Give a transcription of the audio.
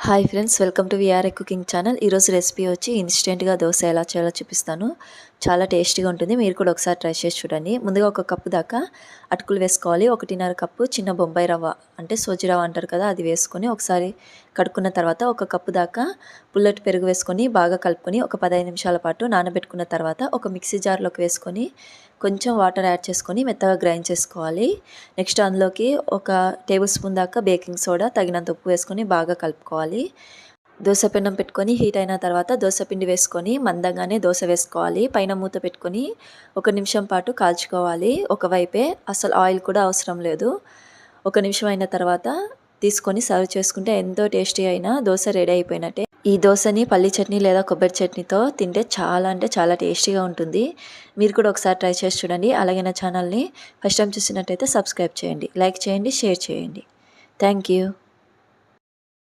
Hi friends, welcome to VRA cooking channel. ఈరోజు recipe వచ్చి ఇన్స్టెంట్గా దోశ ఎలా చేయాలో చూపిస్తాను. చాలా టేస్టీగా ఉంటుంది. మీరు కూడా ఒకసారి ట్రై చేసి చూడండి. ముందుగా ఒక కప్పు దాకా అటుకులు వేసుకోవాలి. 1.5 కప్పు చిన్న బొంబాయి రవ్వ అంటే సోజి రవ్వ అంటారు కదా, అది వేసుకొని ఒకసారి కడుక్కున్న తర్వాత ఒక కప్పు దాకా పుల్లటి పెరుగు వేసుకొని బాగా కలుపుకొని ఒక 15 నిమిషాల పాటు నానబెట్టుకున్న తర్వాత ఒక మిక్సీ జార్లోకి వేసుకొని కొంచెం వాటర్ యాడ్ చేసుకొని మెత్తగా గ్రైండ్ చేసుకోవాలి. నెక్స్ట్ అందులోకి ఒక టేబుల్ స్పూన్ దాకా బేకింగ్ సోడా, తగినంత ఉప్పు వేసుకొని బాగా కలుపుకోవాలి. దోశ పెనం పెట్టుకొని హీట్ అయిన తర్వాత దోశ పిండి వేసుకొని మందంగానే దోశ వేసుకోవాలి. పైన మూత పెట్టుకొని 1 నిమిషం పాటు కాల్చుకోవాలి. ఒకవైపే, అసలు ఆయిల్ కూడా అవసరం లేదు. 1 నిమిషం అయిన తర్వాత తీసుకొని సర్వ్ చేసుకుంటే ఎంతో టేస్టీ అయిన దోశ రెడీ అయిపోయినట్టే. ఈ దోశని పల్లి చట్నీ లేదా కొబ్బరి చట్నీతో తింటే చాలా అంటే చాలా టేస్టీగా ఉంటుంది. మీరు కూడా ఒకసారి ట్రై చేసి చూడండి. అలాగే నా ఛానల్ని ఫస్ట్ టైం చూసినట్టయితే సబ్స్క్రైబ్ చేయండి, లైక్ చేయండి, షేర్ చేయండి. Thank you.